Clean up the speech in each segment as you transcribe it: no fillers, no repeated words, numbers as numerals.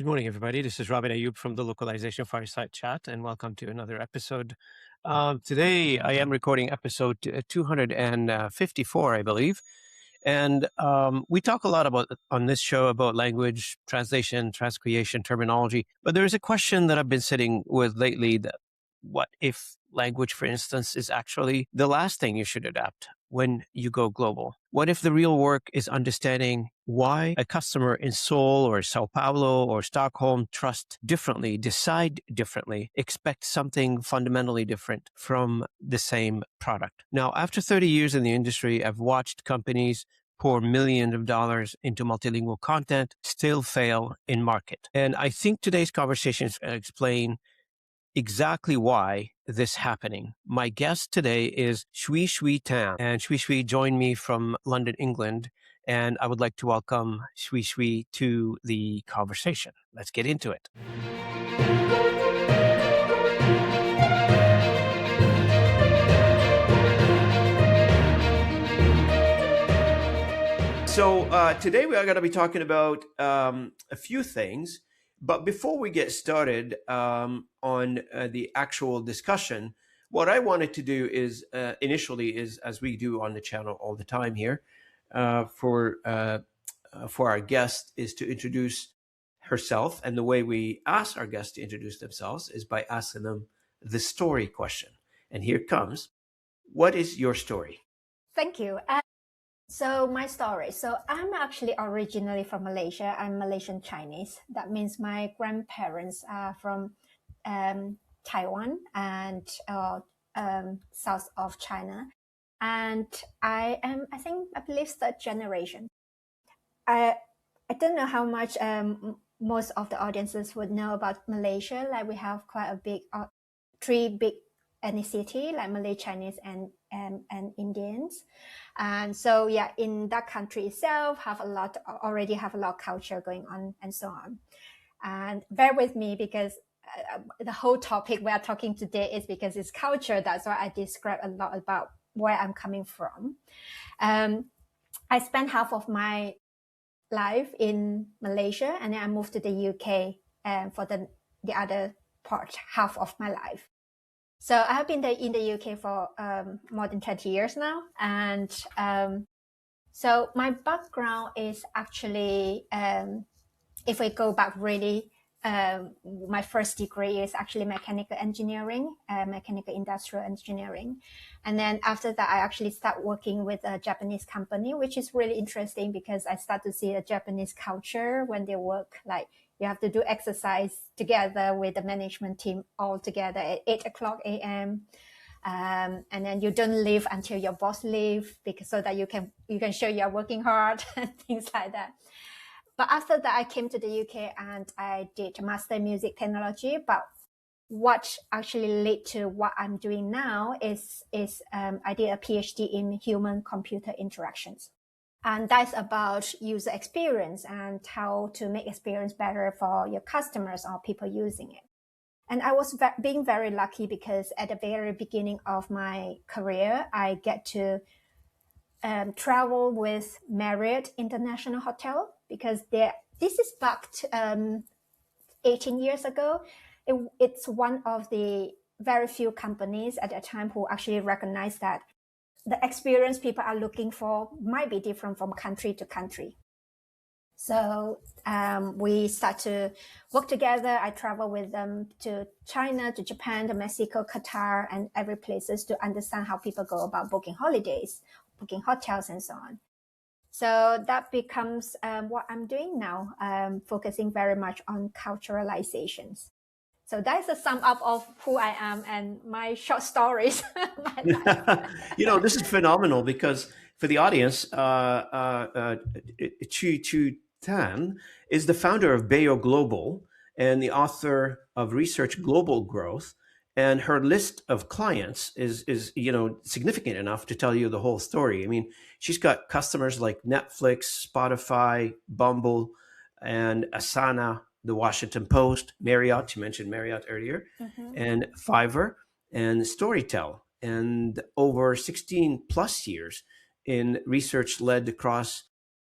Good morning, everybody. This is Robin Ayub from the Localization Fireside Chat, and welcome to another episode. Today, I am recording episode 254, I believe. And we talk a lot about on this show about language, translation, transcreation, terminology. But there is a question that I've been sitting with lately that what if language, for instance, is actually the last thing you should adapt when you go global? What if the real work is understanding why a customer in Seoul or Sao Paulo or Stockholm trust differently, decide differently, expect something fundamentally different from the same product? Now, after 30 years in the industry, I've watched companies pour millions of dollars into multilingual content, still fail in market. And I think today's conversation is going to explain exactly why this happening. My guest today is Chui Chui Tan, and Chui Chui joined me from London, England, and I would like to welcome Chui Chui to the conversation. Let's get into it. So today we are going to be talking about a few things. But before we get started on the actual discussion, what I wanted to do is initially is, as we do on the channel all the time here, for our guest is to introduce herself. And the way we ask our guests to introduce themselves is by asking them the story question. And here it comes. What is your story? Thank you. So my story. So I'm actually originally from Malaysia. I'm Malaysian Chinese. That means my grandparents are from Taiwan and south of China. And I believe third generation. I don't know how much most of the audiences would know about Malaysia. Like we have quite a big, three big ethnicity, like Malay, Chinese, and Indians. And so, yeah, in that country itself, already have a lot of culture going on and so on. And bear with me because the whole topic we are talking today is because it's culture. That's why I describe a lot about where I'm coming from. I spent half of my life in Malaysia, and then I moved to the UK for the other part, half of my life. So I have been in the UK for more than 20 years now. And so my background is actually, if we go back really, my first degree is actually mechanical engineering, mechanical industrial engineering. And then after that, I actually start working with a Japanese company, which is really interesting because I start to see the Japanese culture when they work, like you have to do exercise together with the management team all together at 8 o'clock a.m. And then you don't leave until your boss leave so that you can show you are working hard and things like that. But after that, I came to the UK and I did a master in music technology. But what actually led to what I'm doing now is I did a PhD in human-computer interactions. And that's about user experience and how to make experience better for your customers or people using it. And I was being very lucky because at the very beginning of my career, I get to travel with Marriott International Hotel because this is back 18 years ago. It's one of the very few companies at that time who actually recognize that the experience people are looking for might be different from country to country. So we start to work together. I travel with them to China, to Japan, to Mexico, Qatar, and every places to understand how people go about booking holidays, booking hotels, and so on. So that becomes what I'm doing now, focusing very much on culturalizations. So that's a sum up of who I am and my short stories. This is phenomenal because for the audience, Chui Chui Tan is the founder of Beyō Global and the author of Research Global Growth. And her list of clients is significant enough to tell you the whole story. I mean, she's got customers like Netflix, Spotify, Bumble, and Asana, the Washington Post, Marriott, you mentioned Marriott earlier, and Fiverr, and Storytel, and over 16 plus years in research led across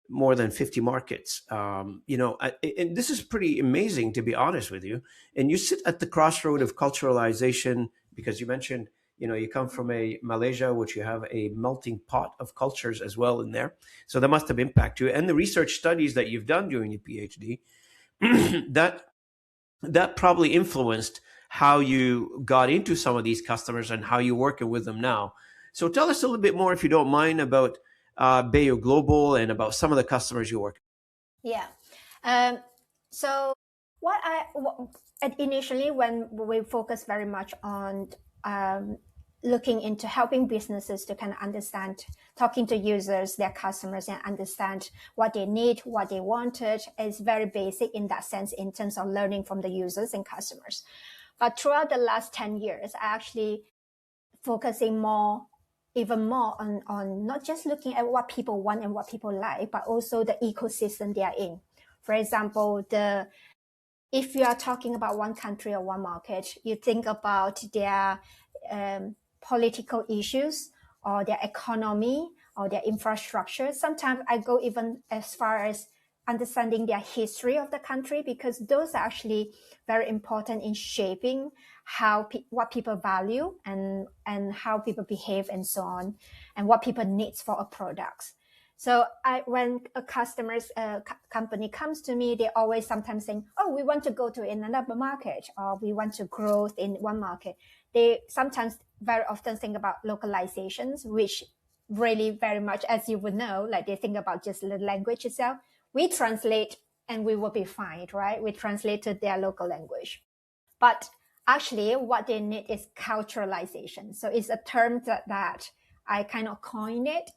more than 50 markets. And this is pretty amazing, to be honest with you. And you sit at the crossroad of culturalization, because you mentioned, you come from a Malaysia, which you have a melting pot of cultures as well in there. So that must have impacted you. And the research studies that you've done during your PhD, that that probably influenced how you got into some of these customers and how you're working with them now. So tell us a little bit more, if you don't mind, about Beyō Global and about some of the customers you work. Yeah. So initially, when we focus very much on looking into helping businesses to kind of understand, talking to users, their customers, and understand what they need, what they wanted, is very basic in that sense in terms of learning from the users and customers. But throughout the last 10 years, I actually focusing even more on not just looking at what people want and what people like, but also the ecosystem they are in. For example, if you are talking about one country or one market, you think about their political issues or their economy or their infrastructure. Sometimes I go even as far as understanding their history of the country, because those are actually very important in shaping what people value and how people behave and so on, and what people need for a product. So when a customer's company comes to me, they always sometimes saying, oh, we want to go to another market, or we want to grow in one market. They sometimes very often think about localizations, which really very much, as you would know, like they think about just the language itself. We translate and we will be fine, right? We translate to their local language. But actually what they need is culturalization. So it's a term that I kind of coined it.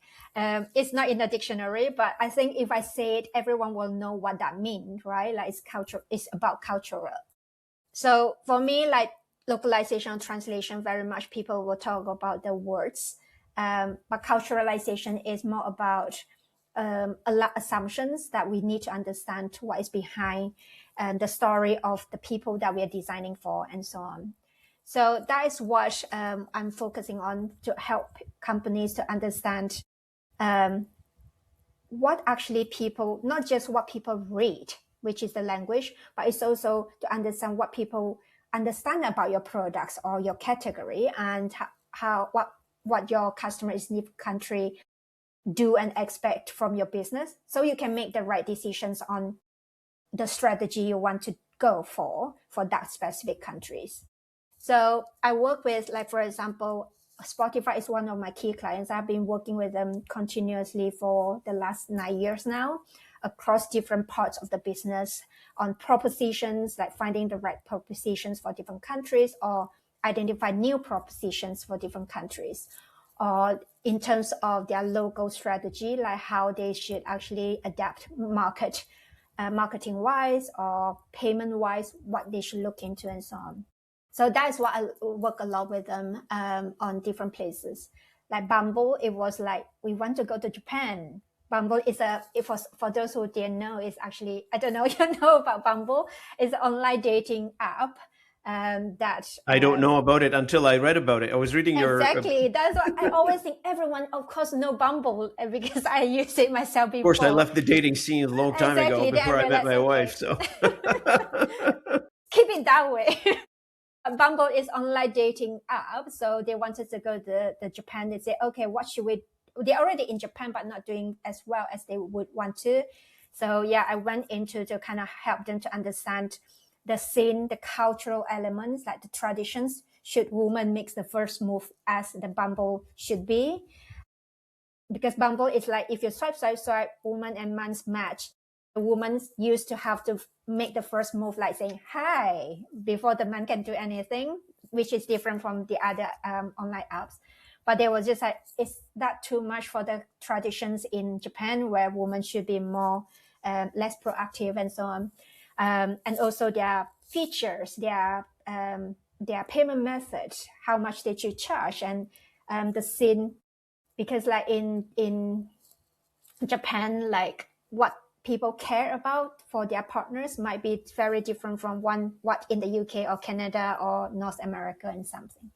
It's not in the dictionary, but I think if I say it, everyone will know what that means, right? Like it's about cultural. So for me, like localization and translation, very much people will talk about the words. But culturalization is more about a lot of assumptions that we need to understand what is behind the story of the people that we are designing for and so on. So that is what I'm focusing on, to help companies to understand what actually people, not just what people read, which is the language, but it's also to understand what people understand about your products or your category, and what your customers in country do and expect from your business, so you can make the right decisions on the strategy you want to go for that specific countries. So I work with, like, for example, Spotify is one of my key clients. I've been working with them continuously for the last 9 years now, across different parts of the business, on propositions, like finding the right propositions for different countries, or identify new propositions for different countries, or in terms of their local strategy, like how they should actually adapt marketing wise or payment wise, what they should look into and so on. So that's what I work a lot with them on different places. Like Bumble, it was like, we want to go to Japan. Bumble is for those who didn't know, it's actually, I don't know if you know about Bumble, it's an online dating app that I don't know about it until I read about it. I was reading your exactly. That's what I always think. Everyone, of course, know Bumble because I used it myself before. Of course, I left the dating scene a long time ago before I met my wife. So keep it that way. Bumble is online dating app, so they wanted to go to the Japan. They say, okay, what should we? They're already in Japan, but not doing as well as they would want to. So yeah, I went into to kind of help them to understand the scene, the cultural elements, like the traditions. Should woman makes the first move as the Bumble should be? Because Bumble is like, if you swipe, woman and man's match, the woman used to have to make the first move, like saying hi before the man can do anything, which is different from the other online apps. But they were just like, is that too much for the traditions in Japan, where women should be more less proactive and so on, and also their features, their payment methods, how much they should charge, and the scene, because like in Japan, like what people care about for their partners might be very different from what in the UK or Canada or North America and something.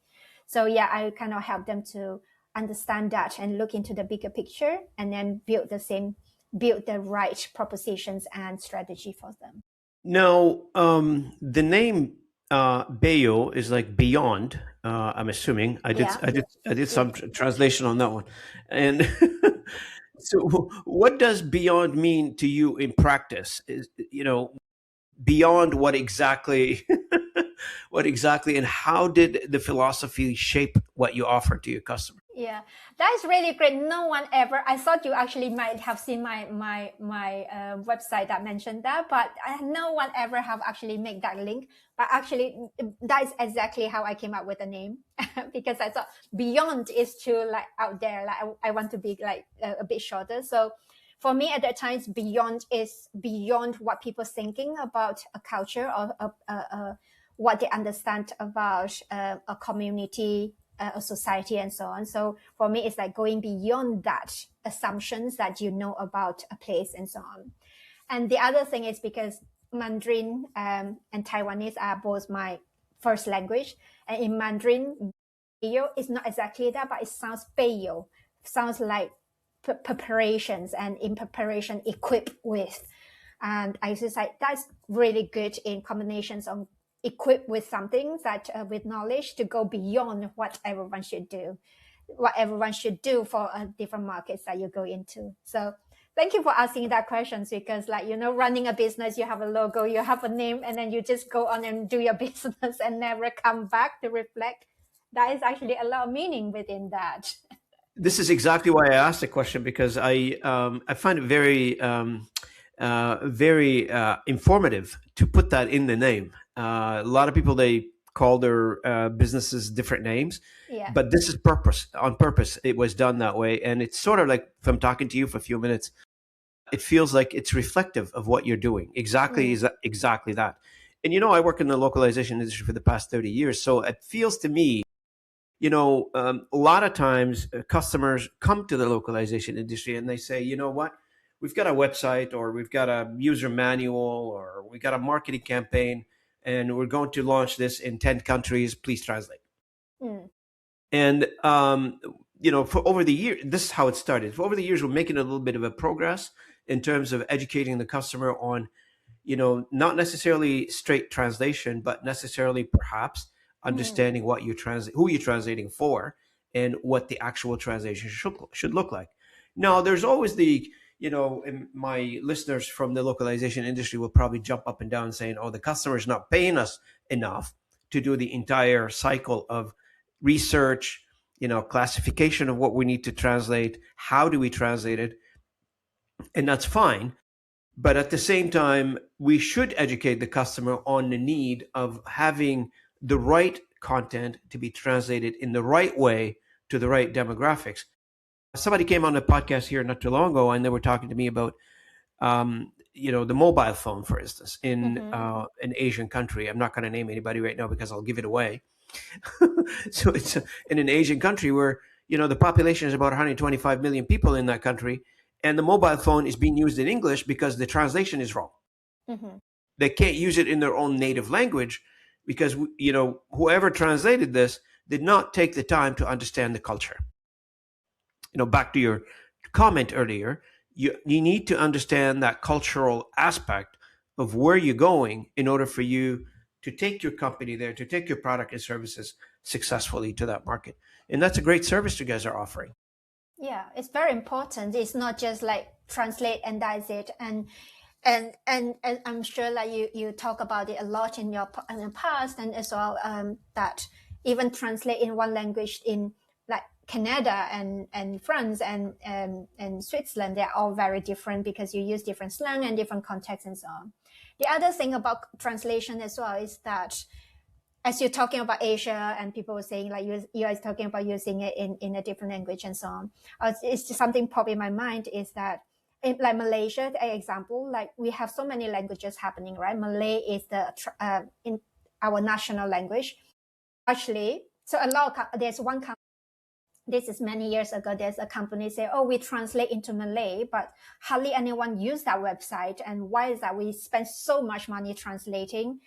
So yeah, I kind of help them to understand that and look into the bigger picture, and then build the same build the right propositions and strategy for them. Now, the name Beyō is like beyond. I'm assuming Yeah. I did some translation on that one, and so what does beyond mean to you in practice? Is beyond what exactly, what exactly, and how did the philosophy shape what you offer to your customer? Yeah, that is really great. No one ever. I thought you actually might have seen my website that mentioned that, but no one ever have actually made that link. But actually, that is exactly how I came up with the name because I thought beyond is too like out there. Like I want to be like a bit shorter. So for me at that time, beyond is beyond what people thinking about a culture or what they understand about a community, a society, and so on. So for me, it's like going beyond that assumptions that you know about a place and so on. And the other thing is because Mandarin and Taiwanese are both my first language, and in Mandarin, Beyō is not exactly that, but it sounds Beyō, sounds like preparations, and in preparation, equipped with. And I just like that's really good in combinations of equipped with something that with knowledge to go beyond what everyone should do for different markets that you go into. So thank you for asking that question, because like, running a business, you have a logo, you have a name, and then you just go on and do your business and never come back to reflect. That is actually a lot of meaning within that. This is exactly why I asked the question, because I find it very very informative to put that in the name. A lot of people, they call their businesses different names, Yeah. but this is on purpose. It was done that way, and it's sort of like, if I'm talking to you for a few minutes, it feels like it's reflective of what you're doing. Exactly exactly that. And I work in the localization industry for the past 30 years, so it feels to me, a lot of times customers come to the localization industry and they say, you know what, we've got a website, or we've got a user manual, or we got a marketing campaign, and we're going to launch this in 10 countries. Please translate. Mm. And, for over the years, this is how it started. For over the years, we're making a little bit of a progress in terms of educating the customer on, not necessarily straight translation, but necessarily perhaps understanding what who you're translating for, and what the actual translation should look like. Now, there's always and my listeners from the localization industry will probably jump up and down saying, oh, the customer is not paying us enough to do the entire cycle of research, classification of what we need to translate, how do we translate it, and that's fine. But at the same time, we should educate the customer on the need of having the right content to be translated in the right way to the right demographics. Somebody came on the podcast here not too long ago, and they were talking to me about, the mobile phone, for instance, in an Asian country. I'm not going to name anybody right now because I'll give it away. So it's in an Asian country where, the population is about 125 million people in that country, and the mobile phone is being used in English because the translation is wrong. They can't use it in their own native language because, whoever translated this did not take the time to understand the culture. Back to your comment earlier, you need to understand that cultural aspect of where you're going in order for you to take your company there, to take your product and services successfully to that market. And that's a great service you guys are offering. Yeah, it's very important. It's not just like translate and that's it. And I'm sure like you talk about it a lot in the past, and as well that even translate in one language in like Canada and France and Switzerland, they're all very different because you use different slang and different contexts and so on. The other thing about translation as well is that, as you're talking about Asia and people were saying like you guys talking about using it in a different language and so on, it's just something pop in my mind is that in like Malaysia, an example, like we have so many languages happening, right? Malay is in our national language. Actually, so there's one company, this is many years ago, there's a company say, oh, we translate into Malay, but hardly anyone use that website. And why is that? We spend so much money translating.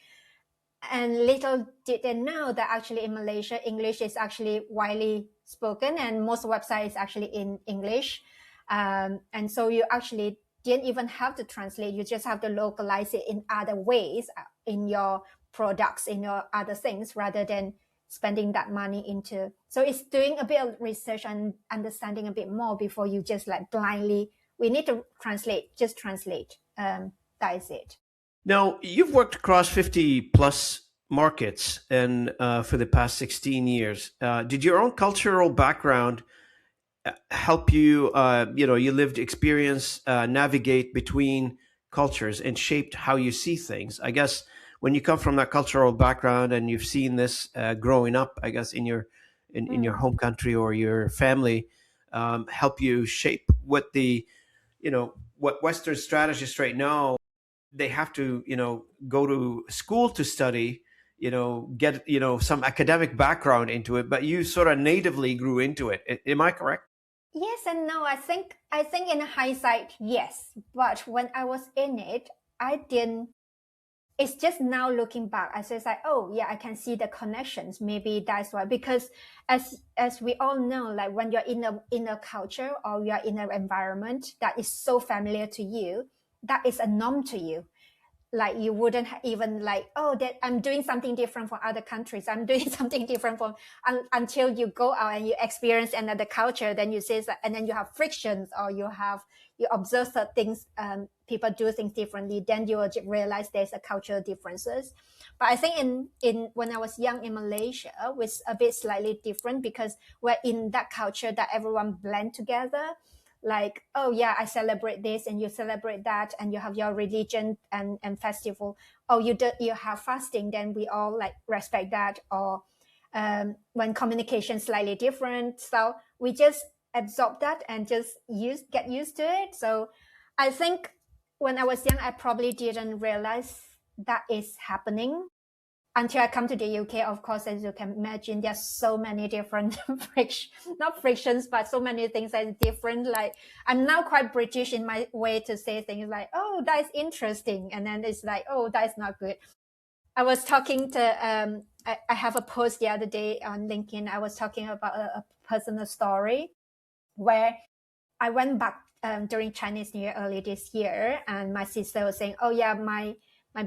And little did they know that actually in Malaysia, English is actually widely spoken, and most websites actually in English. And so you actually didn't even have to translate. You just have to localize it in other ways, in your products, in your other things, rather than spending that money into. So it's doing a bit of research and understanding a bit more before you just like blindly, we need to translate, just translate. That is it. Now, you've worked across 50 plus markets and for the past 16 years. Did your own cultural background help you, your lived experience, navigate between cultures and shaped how you see things? I guess when you come from that cultural background and you've seen this growing up, I guess in your home country or your family, help you shape what what Western strategists right now they have to go to school to study, get some academic background into it, but you sort of natively grew into it. Am I correct? Yes and no. I think in hindsight, yes. But when I was in it, I didn't. It's just now looking back, I say like, oh yeah, I can see the connections. Maybe that's why. Because as we all know, like when you're in a culture or you're in an environment that is so familiar to you, that is a norm to you. Like you wouldn't even like, oh, that I'm doing something different from other countries, I'm doing something different from until you go out and you experience another culture, then you say that, and then you have frictions, or you observe certain things, people do things differently, then you will realize there's a cultural differences. But I think in when I was young in Malaysia was a bit slightly different, because we're in that culture that everyone blend together. Like, oh yeah, I celebrate this and you celebrate that, and you have your religion and festival. Oh, you have fasting, then we all like respect that. Or when communication slightly different, so we just absorb that and just get used to it. So I think when I was young, I probably didn't realize that is happening until I come to the UK. Of course, as you can imagine, there's so many different not frictions, but so many things that are different. Like I'm now quite British in my way to say things like, oh, that's interesting. And then it's like, oh, that's not good. I was talking to, I have a post the other day on LinkedIn. I was talking about a personal story where I went back during Chinese New Year early this year, and my sister was saying, "Oh yeah, my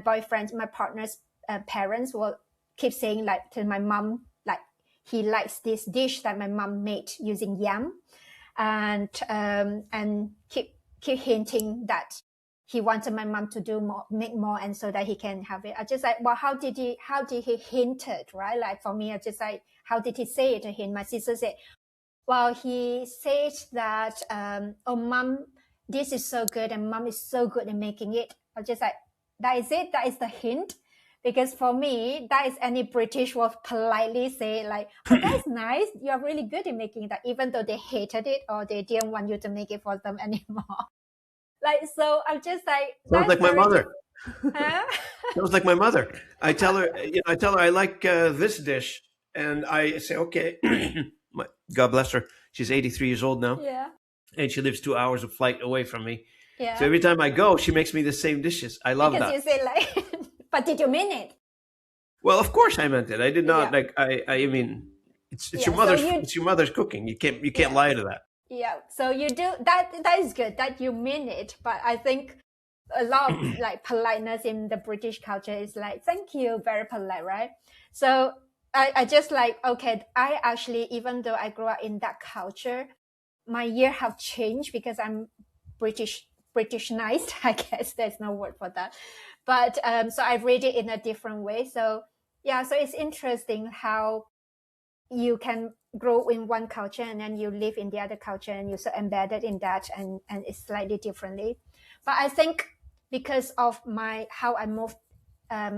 boyfriend, my partner's parents will keep saying like to my mom, like he likes this dish that my mom made using yam, and keep hinting that he wanted my mom to do more, make more, and so that he can have it." I just like, well, how did he hint it, right? Like for me, I just like, how did he say it to him? My sister said, well, he said that, oh, mom, this is so good, and mom is so good in making it. I just like, that is it. That is the hint. Because for me, that is any British will politely say like, oh, that's nice. You're really good in making that, even though they hated it or they didn't want you to make it for them anymore. Like, so I'm just like, Sounds that's like my very mother. huh? Sounds like my mother. I tell her, I like this dish, and I say, okay. God bless her. She's 83 years old now, Yeah. and she lives 2 hours of flight away from me. So Yeah. every time I go, she makes me the same dishes. I love Because that. you say like, but did you mean it? Well, of course I meant it. I did not Yeah. like. I mean, it's your Yeah. So mother's you, it's your mother's cooking. You can't yeah. lie to that. Yeah, so you do that. That is good that you mean it. But I think a lot of like politeness in the British culture is like, thank you, very polite, right? So I just like, okay, I actually, even though I grew up in that culture, my year have changed because I'm Britishnized. I guess there's no word for that. But so I read it in a different way. So yeah, so it's interesting how you can grow in one culture and then you live in the other culture and you're so embedded in that, and it's slightly differently. But I think because of my how I moved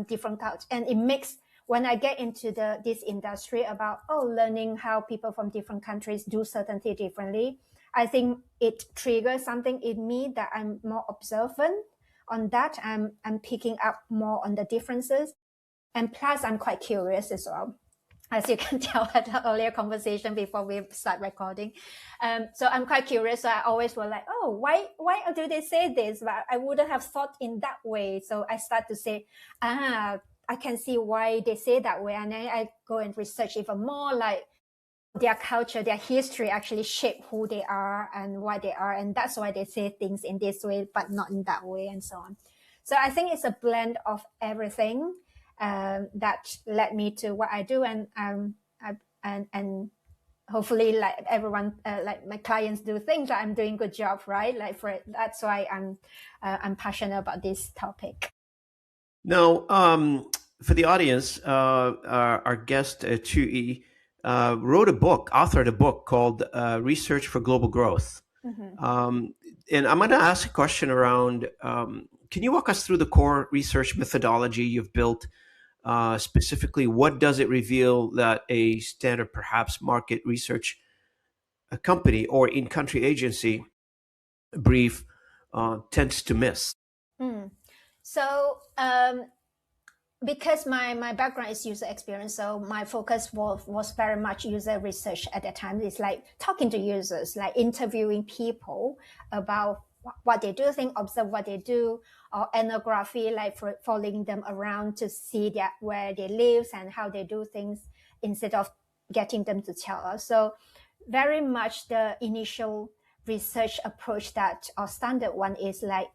different culture, and it makes when I get into this industry about learning how people from different countries do certain things differently, I think it triggers something in me that I'm more observant on that. I'm picking up more on the differences, and plus I'm quite curious as well, as you can tell at the earlier conversation before we start recording. So I'm quite curious. So I always were like, oh, why do they say this? But I wouldn't have thought in that way. So I start to say, I can see why they say that way. And then I go and research even more, like, their culture, their history actually shape who they are and why they are. And that's why they say things in this way, but not in that way, and so on. So I think it's a blend of everything that led me to what I do. And hopefully, like everyone, like my clients do think that I'm doing good job, right? Like that's why I'm passionate about this topic. Now, for the audience, our guest Chui authored a book called "Research for Global Growth." Mm-hmm. And I'm going to ask a question around. Can you walk us through the core research methodology you've built? Specifically, what does it reveal that a standard, perhaps market research a company or in-country agency brief tends to miss? Mm. So because my background is user experience, so my focus was very much user research at that time. It's like talking to users, like interviewing people about what they do, observe what they do, or ethnography, like following them around to see where they live and how they do things instead of getting them to tell us. So very much the initial research approach that our standard one is like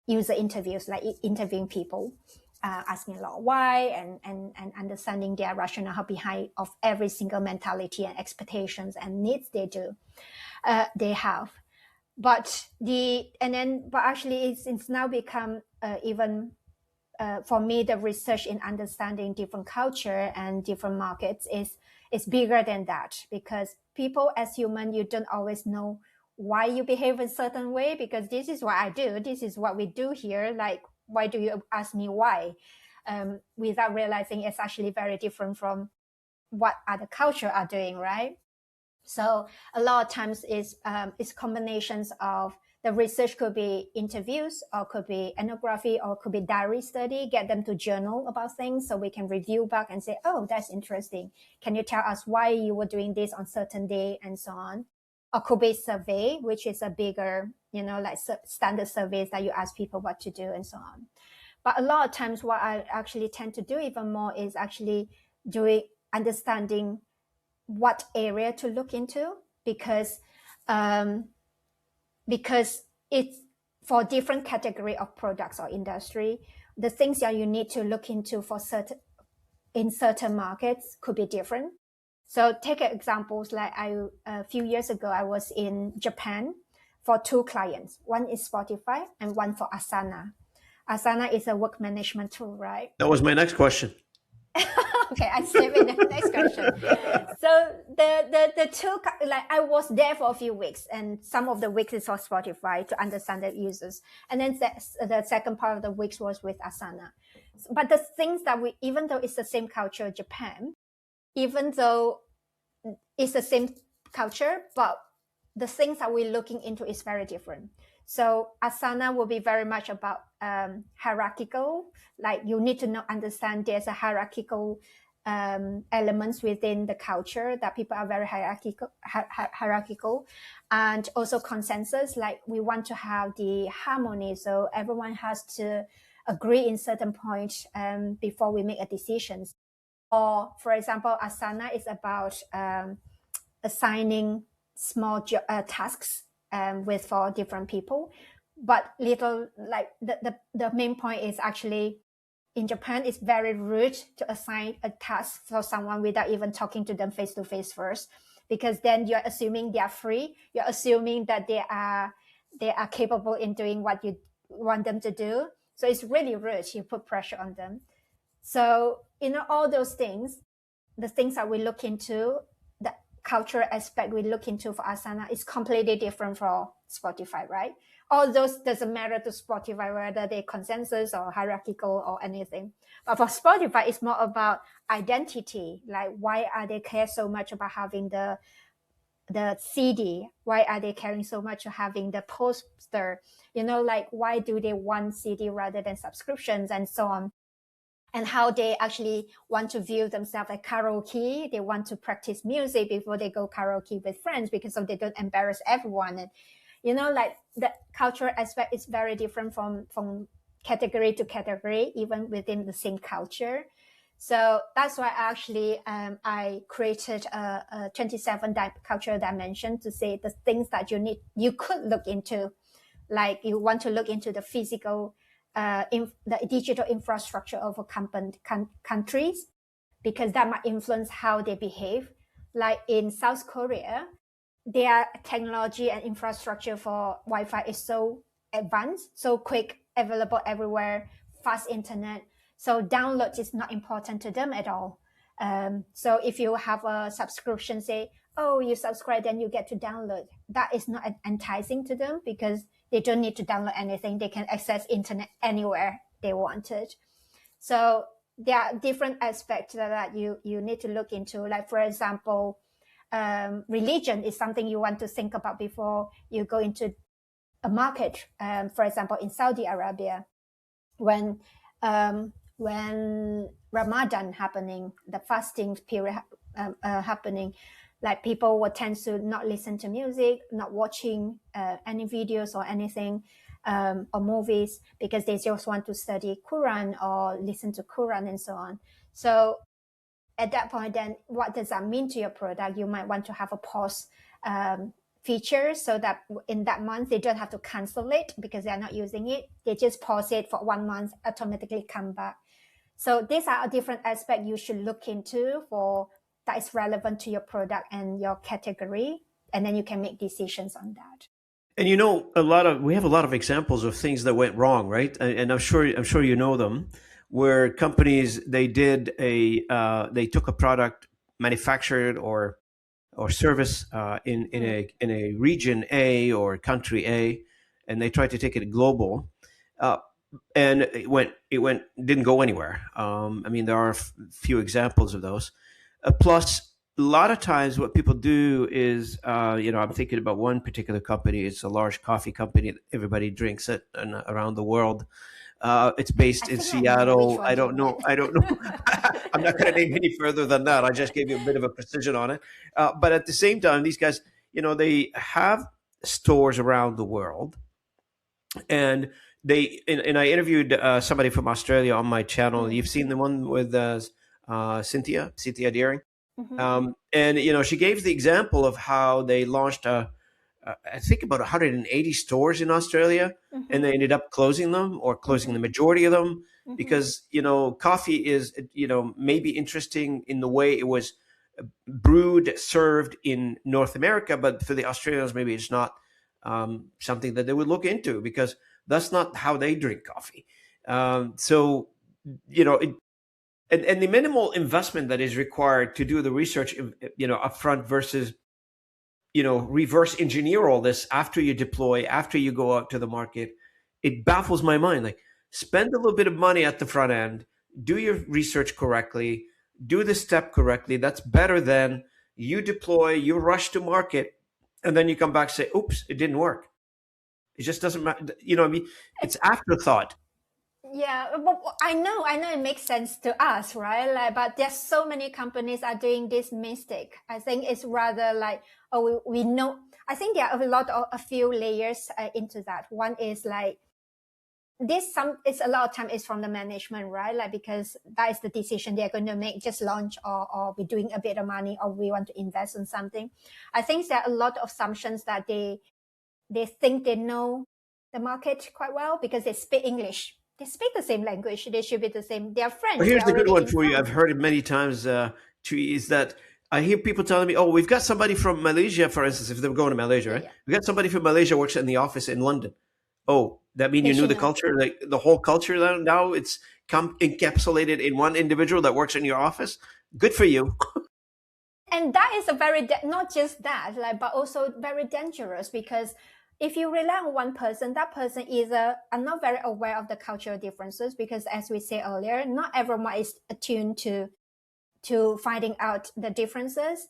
user interviews, like interviewing people, asking a lot why and understanding their rationale behind of every single mentality and expectations and needs they have. But actually it's now become even for me, the research in understanding different culture and different markets is bigger than that, because people as human, you don't always know why you behave a certain way, because this is what I do, this is what we do here. Like, why do you ask me why? Without realizing it's actually very different from what other culture are doing, right? So a lot of times it's combinations of the research could be interviews or could be ethnography or could be diary study, get them to journal about things so we can review back and say, oh, that's interesting. Can you tell us why you were doing this on certain day and so on? Or could be survey, which is a bigger, like standard surveys that you ask people what to do and so on. But a lot of times what I actually tend to do even more is actually understanding what area to look into, because it's for different category of products or industry, the things that you need to look into in certain markets could be different. So take examples like a few years ago, I was in Japan for two clients. One is Spotify and one for Asana. Asana is a work management tool, right? That was my next question. Okay, I save it the next question. So the two, like I was there for a few weeks, and some of the weeks is for Spotify to understand the users, and then the second part of the weeks was with Asana. But the things that even though it's the same culture, Japan, even though it's the same culture, but the things that we're looking into is very different. So Asana will be very much about hierarchical. Like you need to understand there's a hierarchical elements within the culture, that people are very hierarchical, and also consensus. Like we want to have the harmony, so everyone has to agree in certain points before we make a decision. Or for example, Asana is about assigning small tasks for different people, but little like the main point is actually in Japan, it's very rude to assign a task for someone without even talking to them face to face first, because then you're assuming they are free. You're assuming that they are capable in doing what you want them to do. So it's really rude. You put pressure on them. So all those things, the things that we look into, the cultural aspect we look into for Asana is completely different for Spotify, right? All those doesn't matter to Spotify, whether they're consensus or hierarchical or anything. But for Spotify, it's more about identity. Like, why are they care so much about having the CD? Why are they caring so much about having the poster? Like, why do they want CD rather than subscriptions and so on? And how they actually want to view themselves like karaoke. They want to practice music before they go karaoke with friends because they don't embarrass everyone. And like the cultural aspect is very different from category to category, even within the same culture. So that's why actually I created a 27 cultural dimension to say the things that you could look into, like you want to look into the physical, the digital infrastructure of a countries, because that might influence how they behave. Like in South Korea, their technology and infrastructure for Wi-Fi is so advanced, so quick, available everywhere, fast internet. So download is not important to them at all. So if you have a subscription, say, oh, you subscribe, then you get to download. That is not enticing to them because they don't need to download anything. They can access internet anywhere they wanted. So there are different aspects that you need to look into. Like, for example, religion is something you want to think about before you go into a market. For example, in Saudi Arabia, when Ramadan happening, the fasting period happening, like people would tend to not listen to music, not watching any videos or anything, or movies, because they just want to study Quran or listen to Quran and so on. So at that point, then what does that mean to your product? You might want to have a pause feature so that in that month they don't have to cancel it because they're not using it. They just pause it for 1 month, automatically come back. So these are a different aspect you should look into for that is relevant to your product and your category, and then you can make decisions on that. And we have a lot of examples of things that went wrong, right? And I'm sure you know them, where companies they took a product manufactured or service in a region A or country A, and they tried to take it global, uh, and it didn't go anywhere. I mean, there are a few examples of those. Plus, a lot of times, what people do is, I'm thinking about one particular company. It's a large coffee company. Everybody drinks it around the world. It's I based in think I know which Seattle. I one you don't know. meant. I don't know. I'm not going to name any further than that. I just gave you a bit of a precision on it. But at the same time, these guys, they have stores around the world, and and I interviewed somebody from Australia on my channel. You've seen the one with Cynthia Deering, Mm-hmm. and she gave the example of how they launched I think about 180 stores in Australia, and they Mm-hmm. ended up closing them or closing the Mm-hmm. majority of them Mm-hmm. because coffee is maybe interesting in the way it was brewed, served in North America, but for the Australians, maybe it's not something that they would look into because that's not how they drink coffee. So, it, and the minimal investment that is required to do the research, upfront versus, reverse engineer all this after you deploy, after you go out to the market, it baffles my mind. Like, spend a little bit of money at the front end, do your research correctly, do the step correctly. That's better than you deploy, you rush to market, and then you come back and say, oops, it didn't work. It just doesn't matter. What I mean? It's afterthought. Yeah, but I know it makes sense to us, right? Like, but there's so many companies are doing this mistake. I think it's rather like, oh, we know. I think there are a few layers into that. One is like it's a lot of time is from the management, right? Like, because that is the decision they're going to make, just launch or be doing a bit of money, or we want to invest in something. I think there are a lot of assumptions that they think they know the market quite well because they speak English. They speak the same language. They should be the same. They're Well, French. here's They're the good already one in for you. I've France. heard it many times, Chui, is that I hear people telling me, oh, we've got somebody from Malaysia, for instance, if they're going to Malaysia, Yeah, right? yeah. We got somebody from Malaysia works in the office in London. Oh, that mean They you knew should the know. culture, like the whole culture now it's encapsulated in one individual that works in your office? Good for you. And that is a very not just that, like, but also very dangerous, because if you rely on one person, that person is are not very aware of the cultural differences, because as we said earlier, not everyone is attuned to finding out the differences.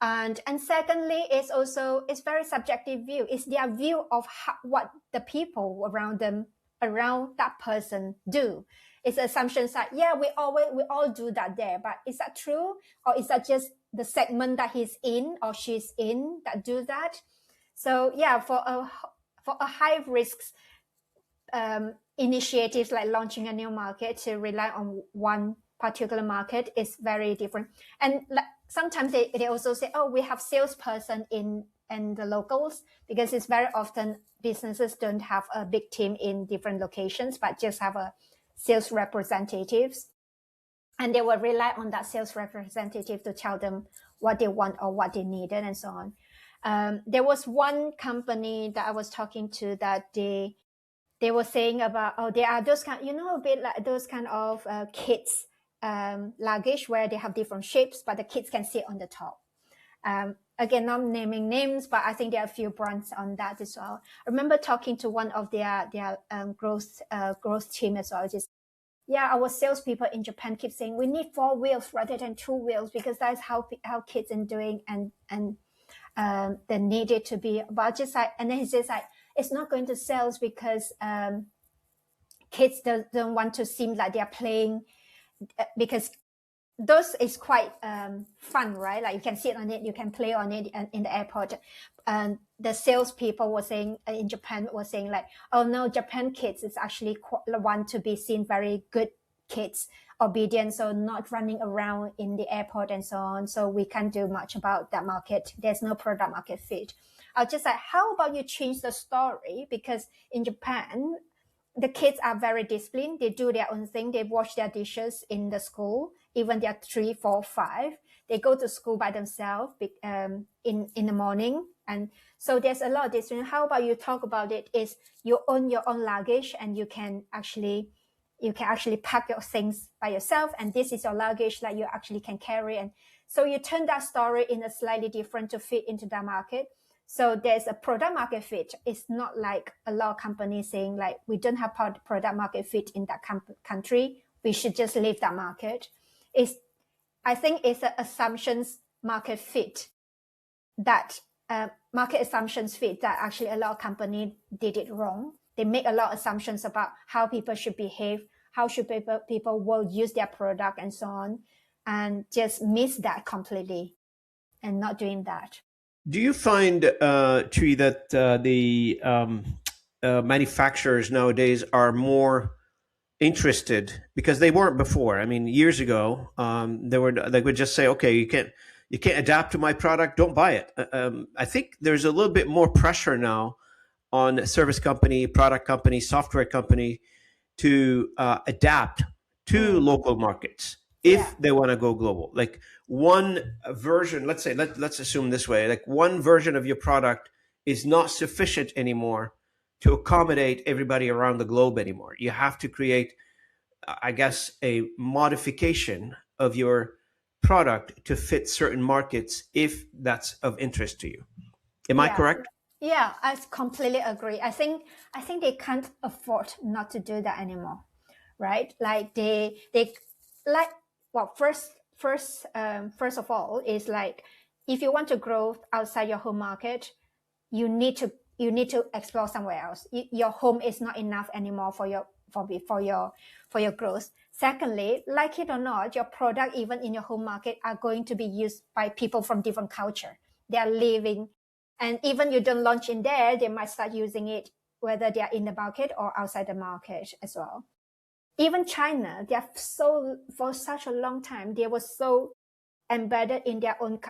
And secondly, it's very subjective view. It's their view of what the people around them, around that person do. It's assumptions that, yeah, we all do that there, but is that true, or is that just the segment that he's in or she's in that do that? So yeah, for a high risks initiatives like launching a new market to rely on one particular market is very different. And sometimes they also say, oh, we have salesperson in the locals, because it's very often businesses don't have a big team in different locations, but just have a sales representatives. And they will rely on that sales representative to tell them what they want or what they needed and so on. There was one company that I was talking to that they were saying about, oh, there are those kind, a bit like those kind of kids luggage where they have different shapes, but the kids can sit on the top. Again, not naming names, but I think there are a few brands on that as well. I remember talking to one of their growth team as well. Just, our salespeople in Japan keep saying we need 4 wheels rather than 2 wheels, because that's how kids are doing, and they need it to be. But just like, and then he says like, it's not going to sell because kids don't want to seem like they're playing, because those is quite fun, right? Like you can sit on it, you can play on it in the airport. And the salespeople were saying in Japan were saying like, oh no, Japan kids is actually want to be seen very good kids, obedient, so not running around in the airport and so on. So we can't do much about that market. There's no product market fit. I was just like, how about you change the story? Because in Japan, the kids are very disciplined. They do their own thing. They wash their dishes in the school. Even they're 3, 4, 5. They go to school by themselves in the morning. And so there's a lot of discipline. How about you talk about it is you own your own luggage, and you can actually pack your things by yourself. And this is your luggage that you actually can carry. And so you turn that story in a slightly different to fit into that market. So there's a product market fit. It's not like a lot of companies saying like, we don't have product market fit in that country, we should just leave that market. I think it's an assumptions market fit that market assumptions fit that actually a lot of companies did it wrong. They make a lot of assumptions about how people should behave, how should people will use their product and so on, and just miss that completely and not doing that. Do you find, Chui, that the manufacturers nowadays are more interested, because they weren't before? I mean, years ago, they would just say, okay, you can't adapt to my product, don't buy it. I think there's a little bit more pressure now on a service company, product company, software company to adapt to local markets if they want to go global. Like one version, let's assume this way, like one version of your product is not sufficient anymore to accommodate everybody around the globe anymore. You have to create, I guess, a modification of your product to fit certain markets if that's of interest to you. Am I correct? Yeah, I completely agree. I think they can't afford not to do that anymore, right? Like they like, well, first of all is like, if you want to grow outside your home market, you need to explore somewhere else. Your home is not enough anymore for your growth. Secondly, like it or not, your product even in your home market are going to be used by people from different culture. They are living, and even you don't launch in there, they might start using it whether they are in the market or outside the market as well. Even China, they are for such a long time, they were so embedded in their own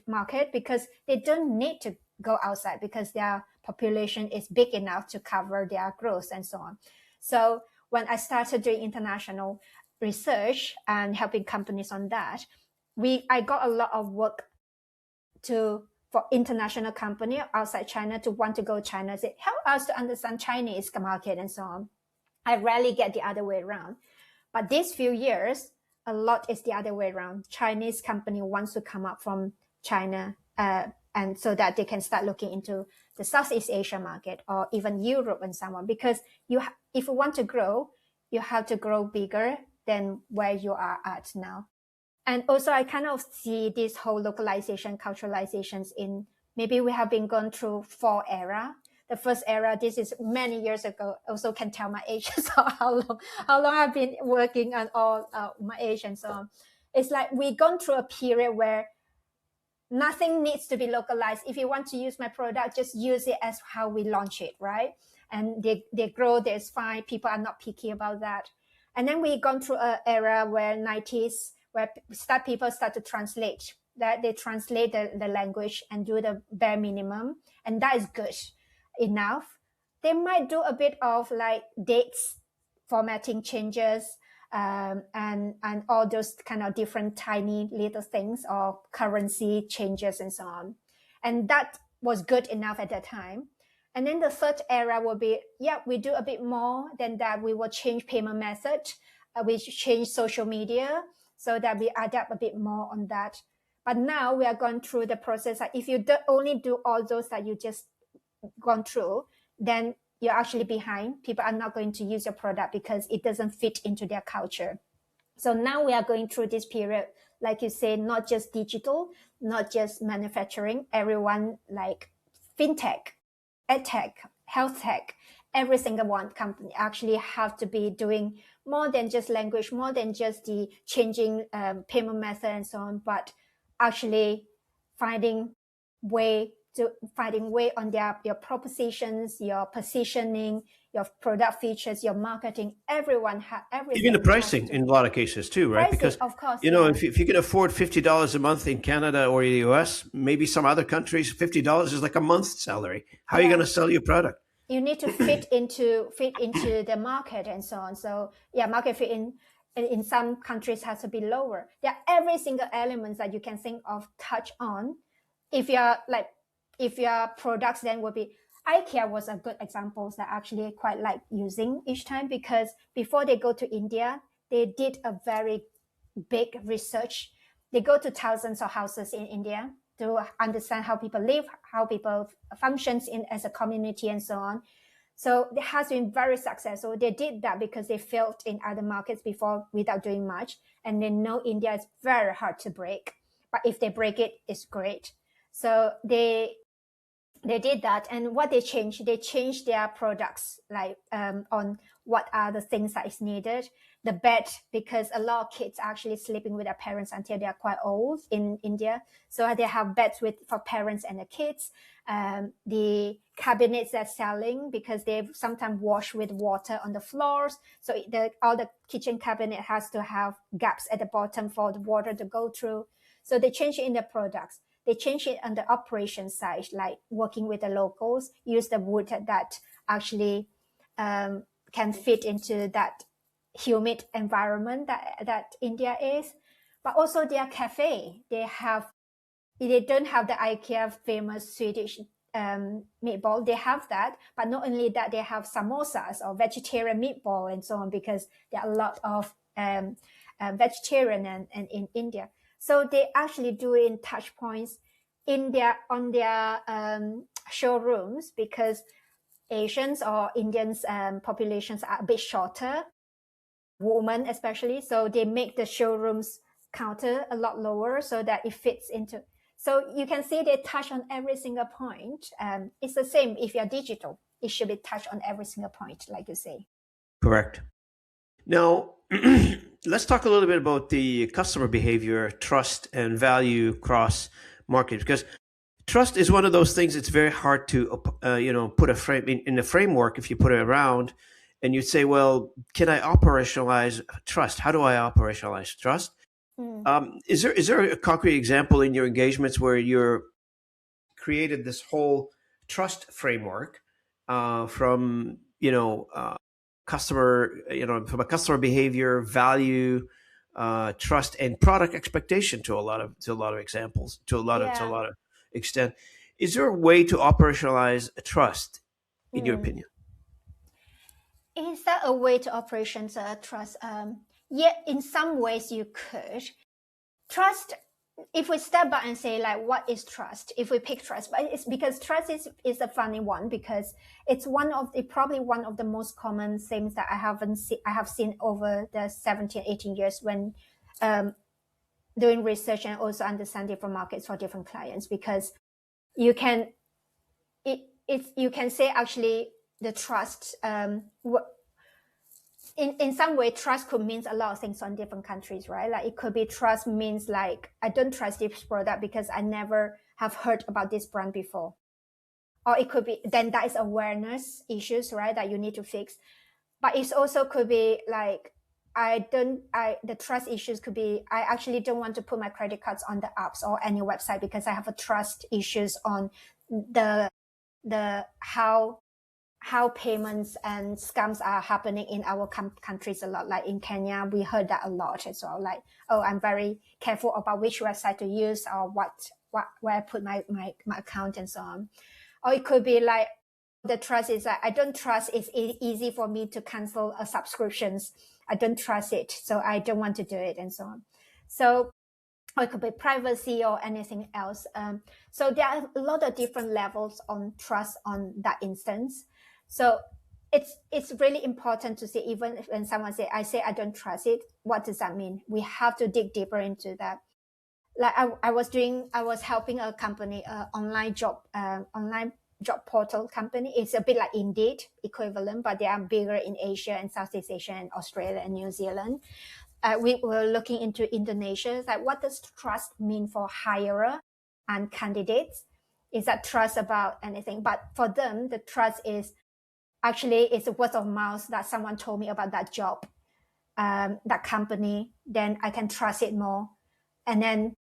market, because they don't need to go outside because their population is big enough to cover their growth and so on. So when I started doing international research and helping companies on that, I got a lot of work for international company outside China to want to go China, say, help us to understand Chinese market and so on. I rarely get the other way around. But these few years, a lot is the other way around. Chinese company wants to come up from China, and so that they can start looking into the Southeast Asia market or even Europe and so on. Because if you want to grow, you have to grow bigger than where you are at now. And also, I kind of see this whole localization, culturalizations in, maybe we have been going through 4 era. The first era, this is many years ago. Also can tell my age, so how long I've been working on all my age and so on. It's like we've gone through a period where nothing needs to be localized. If you want to use my product, just use it as how we launch it, right? And they grow, there's fine. People are not picky about that. And then we gone through an era where 90s, where people start to translate, that they translate the language and do the bare minimum. And that is good enough. They might do a bit of like dates, formatting changes, and all those kind of different tiny little things, or currency changes and so on. And that was good enough at that time. And then the third era will be, yeah, we do a bit more than that. We will change payment method. We change social media so that we adapt a bit more on that. But now we are going through the process. If you only do all those that you just gone through, then you're actually behind. People are not going to use your product because it doesn't fit into their culture. So now we are going through this period, like you say, not just digital, not just manufacturing, everyone like fintech, edtech, health tech, every single one company actually have to be doing more than just language, more than just the changing payment method and so on, but actually finding way on your propositions, your positioning, your product features, your marketing. Everyone everything. Even the pricing in a lot of cases too, right? Pricing, Because of course, if you can afford $50 a month in Canada or the US, maybe some other countries, $50 is like a month's salary. How are you going to sell your product? You need to fit into the market and so on. So yeah, market fit in some countries has to be lower. There are every single elements that you can think of touch on. If your products then will be, IKEA was a good example that I actually quite like using each time, because before they go to India, they did a very big research. They go to thousands of houses in India to understand how people live, how people functions as a community and so on. So it has been very successful. They did that because they failed in other markets before without doing much. And they know India is very hard to break. But if they break it, it's great. So they did that. And what they changed their products, like on what are the things that is needed. The bed, because a lot of kids are actually sleeping with their parents until they are quite old in India. So they have beds for parents and the kids. The cabinets they're selling, because they sometimes wash with water on the floors. So all the kitchen cabinet has to have gaps at the bottom for the water to go through. So they change it in the products. They change it on the operation side, like working with the locals, use the wood that actually can fit into that humid environment that India is. But also their cafe, they don't have the IKEA famous Swedish meatball. They have that, but not only that, they have samosas or vegetarian meatball and so on, because there are a lot of vegetarian and in India. So they actually do in touch points on their showrooms, because Asians or Indians populations are a bit shorter, women especially. So they make the showrooms counter a lot lower so that it fits into. So you can see they touch on every single point. It's the same if you're digital. It should be touched on every single point, like you say. Correct. Now, let's talk a little bit about the customer behavior, trust, and value across markets, because trust is one of those things. It's very hard to put a frame in the framework. If you put it around, and you say, well, can I operationalize trust? How do I operationalize trust? Is there a concrete example in your engagements where you're created this whole trust framework from customer, from a customer behavior, value, trust, and product expectation to a lot of examples, to a lot of extent? Is there a way to operationalize trust, in your opinion? Is that a way to operations trust? Yeah, in some ways you could. Trust, if we step back and say, like, what is trust? If we pick trust, but it's because trust is a funny one, because it's probably one of the most common things that I have seen over the 17, 18 years when doing research and also understand different markets for different clients, because you can say actually the trust in some way, trust could mean a lot of things on different countries, right? Like it could be trust means like, I don't trust this product because I never have heard about this brand before. Or it could be, then that is awareness issues, right? That you need to fix. But it also could be like, the trust issues could be, I actually don't want to put my credit cards on the apps or any website because I have a trust issues on the how payments and scams are happening in our countries a lot. Like in Kenya, we heard that a lot as well. Like, oh, I'm very careful about which website to use or where I put my account and so on. Or it could be like the trust is that I don't trust it's easy for me to cancel a subscriptions. I don't trust it, so I don't want to do it and so on. So or it could be privacy or anything else. So there are a lot of different levels on trust on that instance. So it's really important to see, even when someone say I don't trust it, what does that mean? We have to dig deeper into that. Like I was helping a company, online job portal company. It's a bit like Indeed equivalent, but they are bigger in Asia and Southeast Asia and Australia and New Zealand. We were looking into Indonesia. Like, what does trust mean for hirer and candidates? Is that trust about anything? But for them, the trust is actually it's a word of mouth that someone told me about that job, that company. Then I can trust it more, and then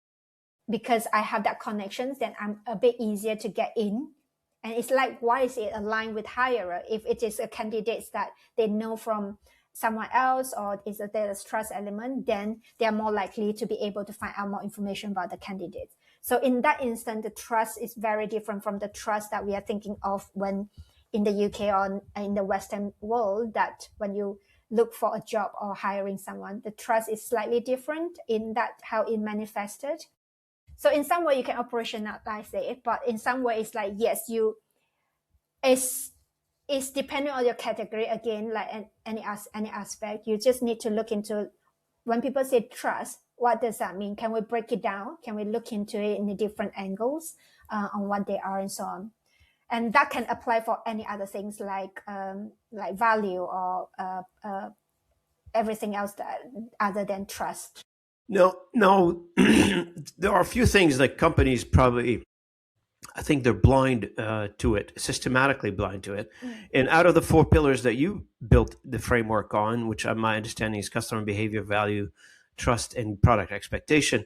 because I have that connections, then I'm a bit easier to get in. And it's like, why is it aligned with hirer? If it is a candidate that they know from someone else, or is a there's trust element, then they are more likely to be able to find out more information about the candidate. So in that instant, the trust is very different from the trust that we are thinking of when in the UK or in the Western world, that when you look for a job or hiring someone, the trust is slightly different in that how it manifested. So in some way you can operationalize it, but in some way it's like, yes, it's depending on your category. Again, like any aspect, you just need to look into, when people say trust, what does that mean? Can we break it down? Can we look into it in the different angles on what they are and so on? And that can apply for any other things like value or everything else that other than trust. No, there are a few things that companies probably, I think they're blind to it, systematically blind to it. And out of the four pillars that you built the framework on, which my understanding is customer behavior, value, trust, and product expectation,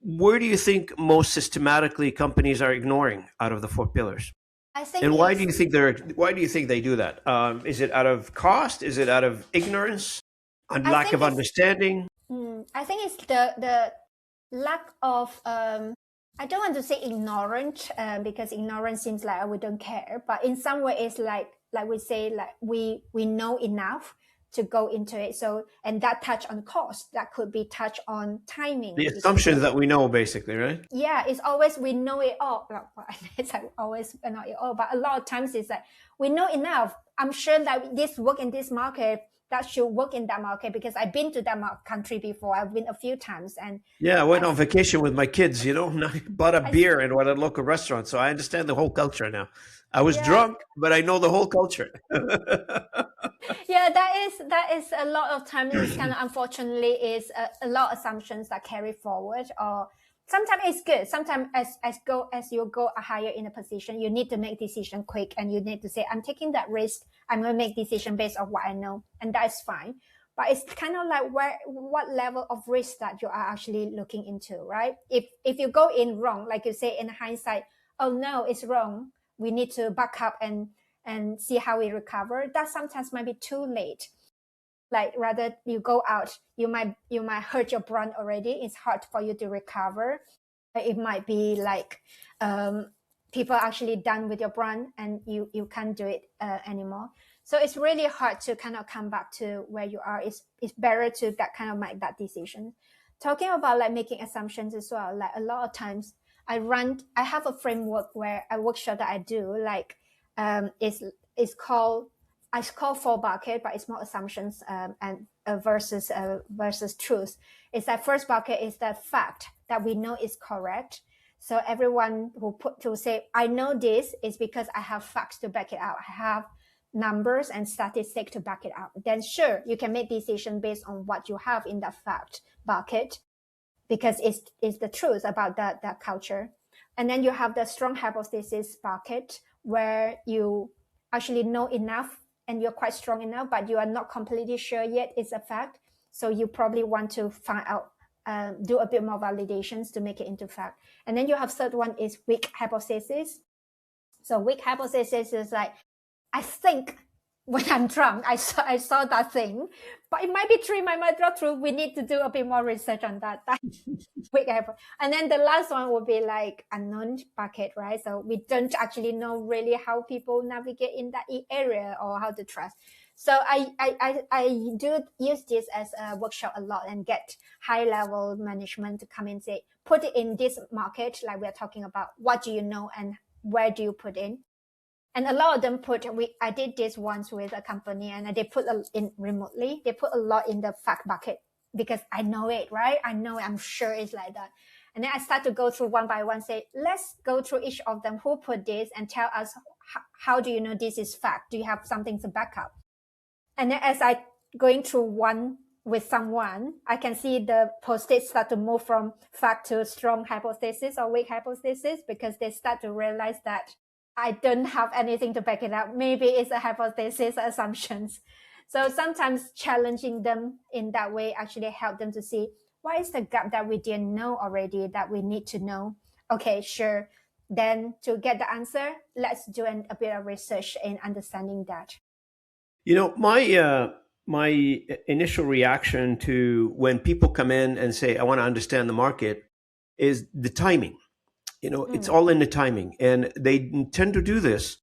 where do you think most systematically companies are ignoring out of the four pillars? I think, and why do you think they do that? Is it out of cost? Is it out of ignorance and lack of understanding? I think it's the lack of I don't want to say ignorant, because ignorance seems like we don't care, but in some way it's like we say, like we know enough to go into it. So, and that touch on cost, that could be touch on timing. The assumptions that we know, basically, right? Yeah, it's always we know it all. It's like always know it all, but a lot of times it's like we know enough. I'm sure that this work in this market, that should work in that market because I've been to that country before. I've been a few times, and yeah, I went on vacation with my kids. And I bought a beer and went to a local restaurant, so I understand the whole culture now. I was drunk, but I know the whole culture. Yeah, that is a lot of times. It's kind of unfortunately is a lot of assumptions that carry forward, or sometimes it's good. Sometimes as you go higher in a position, you need to make decision quick, and you need to say, I'm taking that risk. I'm going to make decision based on what I know, and that's fine. But it's kind of like what level of risk that you are actually looking into, right? If you go in wrong, like you say in hindsight, oh no, it's wrong. We need to back up and see how we recover. That sometimes might be too late. Like rather you go out, you might hurt your brand already. It's hard for you to recover. It might be like people are actually done with your brand and you can't do it anymore. So it's really hard to kind of come back to where you are. It's better to kind of make that decision. Talking about like making assumptions as well. Like a lot of times I have a framework where a workshop that I do, like it's called 4 bucket, but it's more assumptions and versus truth. It's that first bucket is the fact that we know is correct. So everyone who say I know this is because I have facts to back it out. I have numbers and statistics to back it up. Then sure, you can make decision based on what you have in that fact bucket, because it's the truth about that culture. And then you have the strong hypothesis bucket, where you actually know enough and you're quite strong enough, but you are not completely sure yet it's a fact. So you probably want to find out, do a bit more validations to make it into fact. And then you have third one is weak hypothesis. So weak hypothesis is like, I think when I'm drunk, I saw that thing, but it might be true, it might not true. We need to do a bit more research on that. Weak hypothesis. And then the last one would be like unknown bucket, right? So we don't actually know really how people navigate in that area or how to trust. So I do use this as a workshop a lot and get high level management to come and say, put it in this market, like we're talking about, what do you know and where do you put in? And a lot of them I did this once with a company and they put in remotely, they put a lot in the fact bucket because I know it, right? I know it, I'm sure it's like that. And then I start to go through one by one, say, let's go through each of them, who put this and tell us, how do you know this is fact? Do you have something to back up? And then as I going through one with someone, I can see the post-it start to move from fact to strong hypothesis or weak hypothesis because they start to realize that I don't have anything to back it up. Maybe it's a hypothesis assumptions. So sometimes challenging them in that way actually help them to see what is the gap that we didn't know already that we need to know. Okay, sure. Then to get the answer, let's do a bit of research in understanding that. My initial reaction to when people come in and say, I want to understand the market, is the timing. It's all in the timing. And they tend to do this,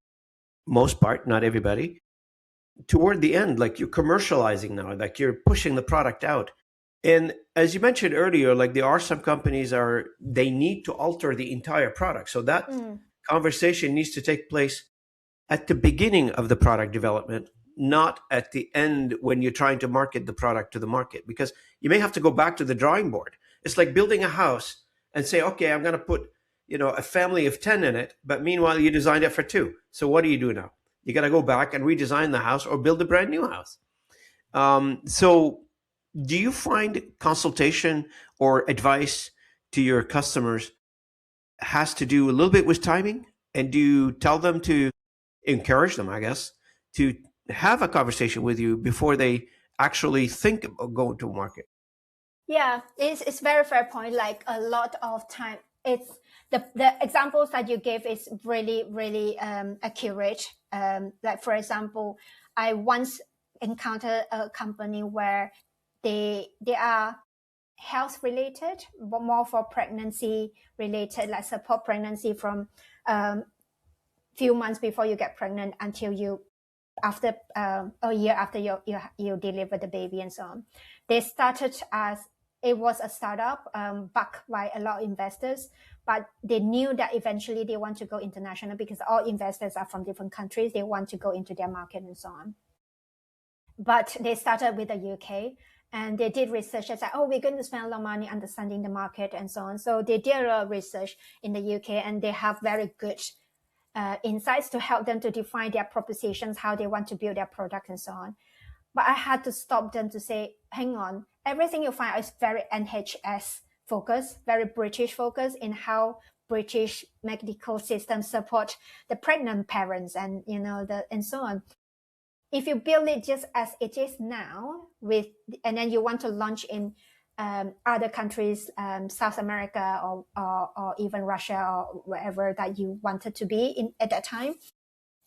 most part, not everybody, toward the end, like you're commercializing now, like you're pushing the product out. And as you mentioned earlier, like there are some companies they need to alter the entire product. So that conversation needs to take place at the beginning of the product development, not at the end when you're trying to market the product to the market, because you may have to go back to the drawing board. It's like building a house and say, okay, I'm going to put, a family of 10 in it, but meanwhile you designed it for 2. So what do you do now? You got to go back and redesign the house or build a brand new house. So do you find consultation or advice to your customers has to do a little bit with timing? And do you tell them to encourage them, I guess, to have a conversation with you before they actually think about going to market? Yeah, it's very fair point. Like a lot of time, it's the examples that you gave is really, really accurate. Like for example, I once encountered a company where they are health related, but more for pregnancy related, like support pregnancy from few months before you get pregnant until you after a year after you deliver the baby and so on. They started as it was a startup backed by a lot of investors, but they knew that eventually they want to go international because all investors are from different countries. They want to go into their market and so on. But they started with the UK and they did research. It's like, oh, we're going to spend a lot of money understanding the market and so on. So they did a research in the UK and they have very good insights to help them to define their propositions, how they want to build their product and so on. But I had to stop them to say, hang on, everything you find is very NHS focused, very British focused in how British medical systems support the pregnant parents and, and so on. If you build it just as it is now and then you want to launch in other countries, South America or even Russia or wherever that you wanted to be in at that time,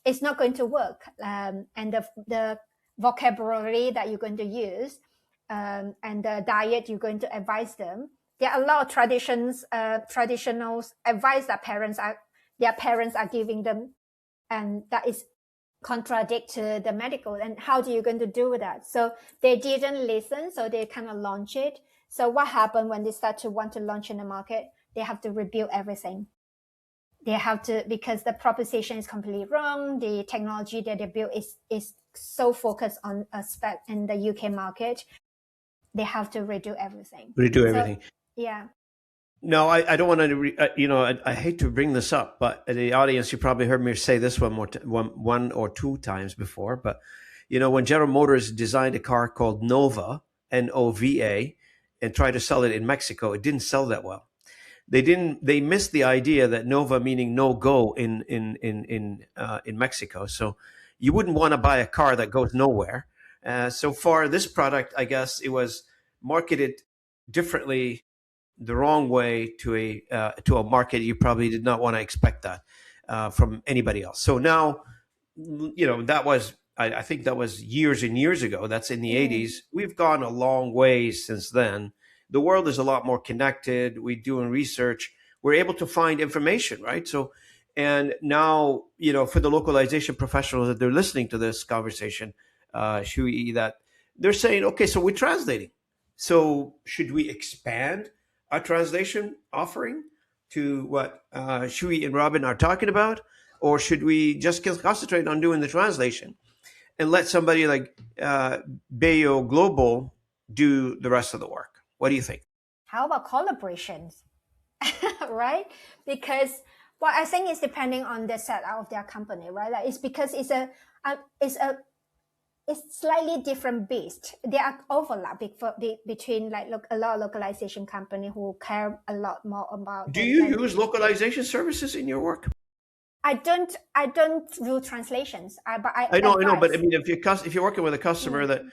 it's not going to work. And the vocabulary that you're going to use and the diet you're going to advise them, there are a lot of traditional advice that their parents are giving them, and that is contradict to the medical. And how do you going to do that? So they didn't listen, so they kind of launch it. So what happened when they start to want to launch in the market? They have to rebuild everything. They have to, because the proposition is completely wrong. The technology that they built is so focused on a spec in the UK market. They have to redo everything. Redo everything. So, yeah. No, I don't want to. I hate to bring this up, but the audience, you probably heard me say this one or two times before. But when General Motors designed a car called Nova, Nova, and tried to sell it in Mexico, it didn't sell that well. They missed the idea that Nova meaning no go in Mexico. So you wouldn't want to buy a car that goes nowhere. So far, this product, I guess it was marketed differently, the wrong way to a market. You probably did not want to expect that from anybody else. So now, that was, I think that was years and years ago. That's in the Mm. 80s. We've gone a long way since then. The world is a lot more connected. We're doing research. We're able to find information, right? So, and now, for the localization professionals that they're listening to this conversation, Shui, that they're saying, okay, so we're translating. So should we expand our translation offering to what Shui and Robin are talking about? Or should we just concentrate on doing the translation and let somebody like Beyō Global do the rest of the work? What do you think? How about collaborations? Right? Because what I think is depending on the setup of their company, right? Like it's because it's slightly different beast. There are overlap between like a lot of localization company who care a lot more about Do the you language. use localization services in your work? I don't do translations. But I I know, but I advise. mean, if you're working with a customer that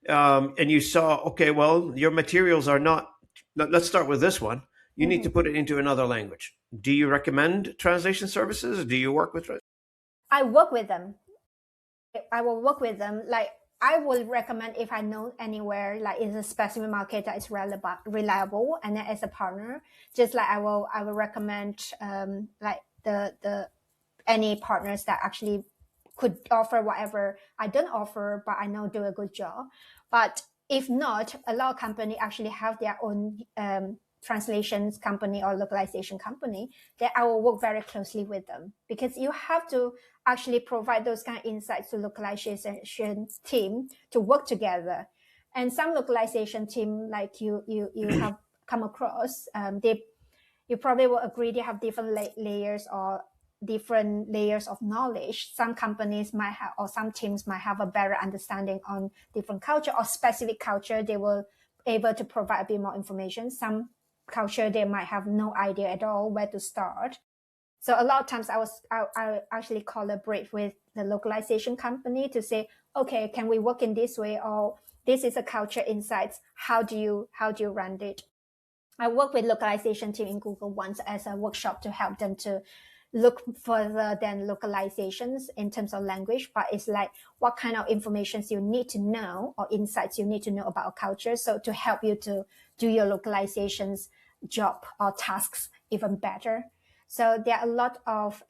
Mm, and you saw, okay, well, your materials are not. Let's start with this one. You need to mhm. put it into another language. Do you recommend translation services? Do you work with? I work with them. I will work with them. Like I will recommend if I know anywhere like in a specific market that is reliable, and then as a partner, just like I will recommend like the any partners that actually could offer whatever I don't offer, but I know do a good job. But if not, a lot of company actually have their own translations company or localization company, that I will work very closely with them, because you have to actually provide those kind of insights to localization team to work together. And some localization team like you have come across, they you probably will agree they have different layers or different layers of knowledge. Some companies might have, or some teams might have a better understanding on different culture or specific culture. They will able to provide a bit more information. Some culture they might have no idea at all where to start. So a lot of times I actually collaborate with the localization company to say, okay, can we work in this way, or this is a culture insights. How do you run it? I worked with localization team in Google once as a workshop to help them to look further than localizations in terms of language, but it's like what kind of information you need to know or insights you need to know about a culture. So to help you to do your localizations job or tasks even better. So there are a lot of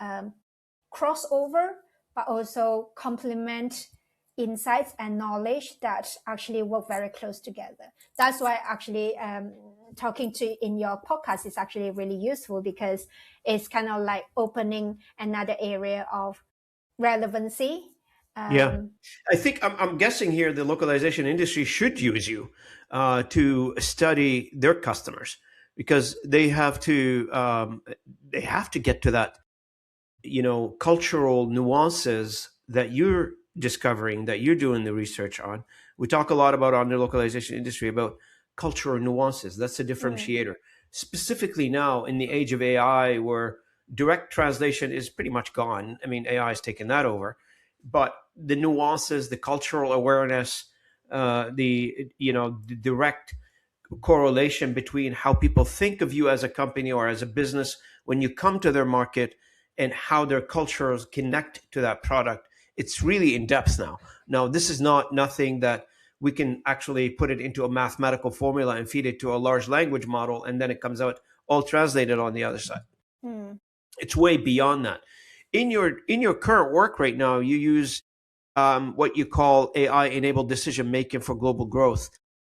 crossover, but also complement insights and knowledge that actually work very close together. That's why actually talking to in your podcast is actually really useful, because it's kind of like opening another area of relevancy. Yeah, Um, I think I'm guessing here the localization industry should use you to study their customers, because they have to get to that, cultural nuances that you're discovering, that you're doing the research on. We talk a lot about on the localization industry about cultural nuances. That's a mm, differentiator, specifically now in the age of AI, where direct translation is pretty much gone. I mean, AI has taken that over, but the nuances, the cultural awareness, the direct correlation between how people think of you as a company or as a business when you come to their market, and how their cultures connect to that product. It's really in depth now. Now, this is not nothing that we can actually put it into a mathematical formula and feed it to a large language model, and then it comes out all translated on the other side. mm. It's way beyond that. In your current work right now, you use what you call AI enabled decision making for global growth.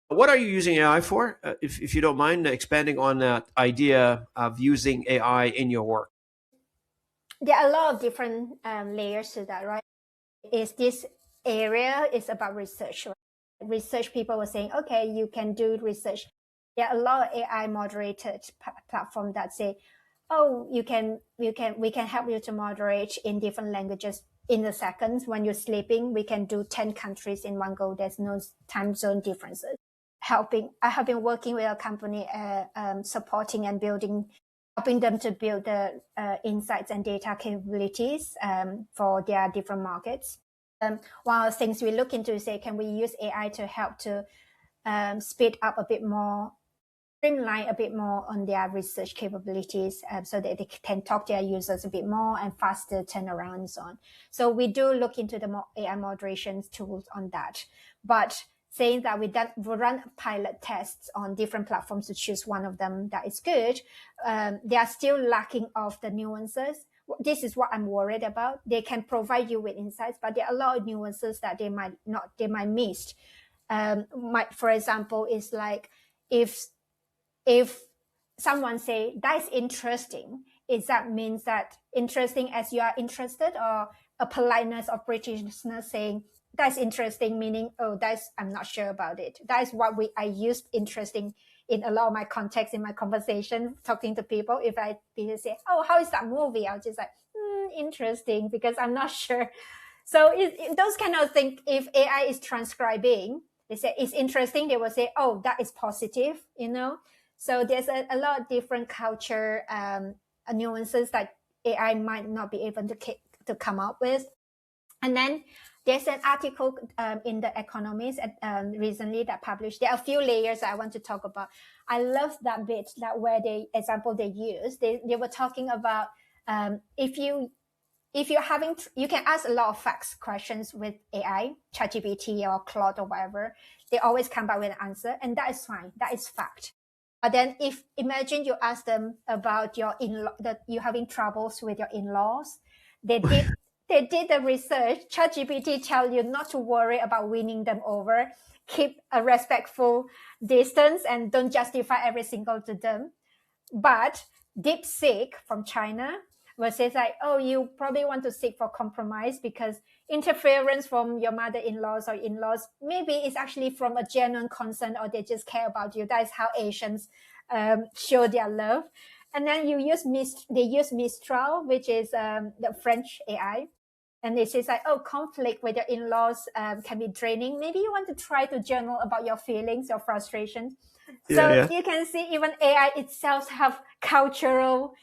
What are you using AI for? If you don't mind expanding on that idea of using AI in your work. There are a lot of different layers to that, right? Is this area is about research, right? Research people were saying, okay, you can do research. There are a lot of AI moderated platform that say, oh, we can help you to moderate in different languages in a second. When you're sleeping, we can do 10 countries in one go. There's no time zone differences. I have been working with a company supporting and helping them to build the insights and data capabilities for their different markets. One of the things we look into is say, can we use AI to help to speed up a bit more, streamline a bit more on their research capabilities, so that they can talk to their users a bit more and faster turnaround and so on. So we do look into the AI moderation tools on that. But saying that we run pilot tests on different platforms to choose one of them that is good, they are still lacking of the nuances. This is what I'm worried about. They can provide you with insights, but there are a lot of nuances that they might miss. For example, is like if someone say that's interesting, is that means that interesting as you are interested, or a politeness of Britishness saying that's interesting, meaning, oh, that's, I'm not sure about it. That is what I used interesting in a lot of my context in my conversation, talking to people. If people say, oh, how is that movie? I'll just like, interesting, because I'm not sure. So those kind of things, if AI is transcribing, they say it's interesting, they will say, oh, that is positive, So there's a lot of different culture nuances that AI might not be able to come up with. And then there's an article in The Economist recently that published. There are a few layers that I want to talk about. I love that bit, that where they use. They were talking about if you can ask a lot of facts questions with AI, ChatGPT or Claude or whatever, they always come back with an answer, and that is fine. That is fact. But then imagine you ask them about your that you're having troubles with your in-laws. They did the research. ChatGPT tell you not to worry about winning them over. Keep a respectful distance and don't justify every single to them. But DeepSeek from China will say like, oh, you probably want to seek for compromise because interference from your mother-in-laws or in-laws maybe is actually from a genuine concern, or they just care about you. That is how Asians show their love. And then they use Mistral, which is the French AI. And they say like, oh, conflict with your in-laws can be draining. Maybe you want to try to journal about your feelings, your frustrations. So you can see even AI itself have cultural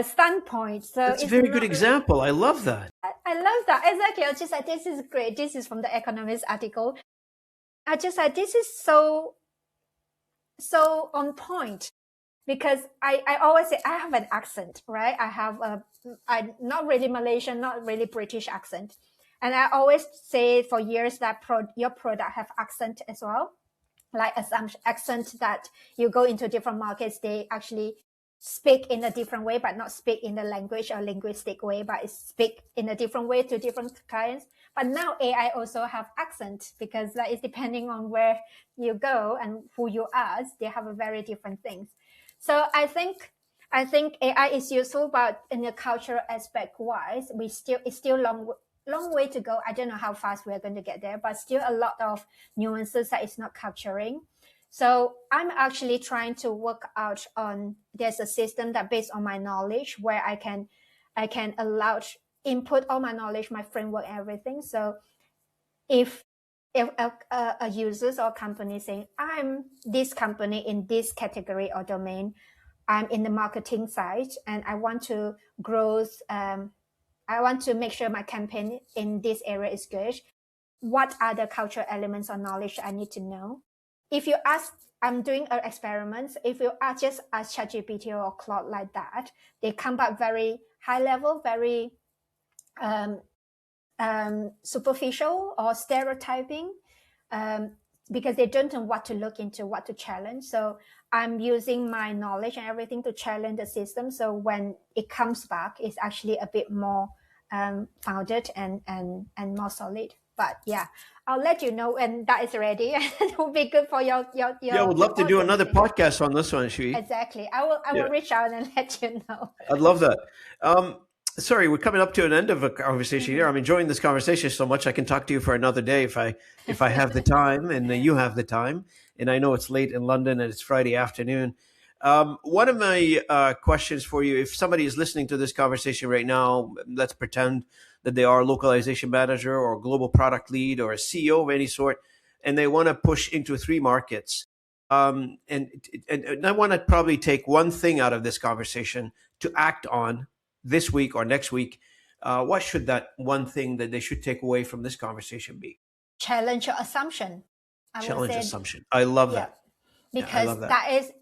standpoints. So it's a very good example. I love that. I love that. Exactly. I was just like, this is great. This is from the Economist article. I just like, this is so on point. Because I always say I have an accent, right? I have I'm not really Malaysian, not really British accent. And I always say for years that your product have accent as well. Like accent that you go into different markets, they actually speak in a different way, but not speak in the language or linguistic way, but speak in a different way to different clients. But now AI also have accent, because that is depending on where you go and who you ask, they have a very different things. So I think AI is useful, but in the cultural aspect wise, it's still long way to go. I don't know how fast we're going to get there, but still a lot of nuances that it's not capturing. So I'm actually trying to work out on, there's a system that based on my knowledge where I can input all my knowledge, my framework, everything. So if a users or company saying, I'm this company in this category or domain, I'm in the marketing side and I want to I want to make sure my campaign in this area is good. What are the cultural elements or knowledge I need to know? If you ask, I'm doing an experiment. If you just ask ChatGPT or Claude like that, they come back very high level, very superficial or stereotyping, because they don't know what to look into, what to challenge. So I'm using my knowledge and everything to challenge the system. So when it comes back, it's actually a bit more founded and more solid. But yeah, I'll let you know when that is ready. It will be good for your Yeah, I would love to do another podcast on this one, Chui. Exactly. I will reach out and let you know. I'd love that. Sorry, we're coming up to an end of a conversation here. I'm enjoying this conversation so much. I can talk to you for another day if I have the time, and you have the time. And I know it's late in London and it's Friday afternoon. One of my questions for you: if somebody is listening to this conversation right now, let's pretend that they are a localization manager or a global product lead or a CEO of any sort, and they want to push into 3 markets. And I want to probably take one thing out of this conversation to act on this week or next week. What should that one thing that they should take away from this conversation be? Challenge your assumption. I would Challenge say, assumption. I love yeah, that. Yeah, I because love that. that is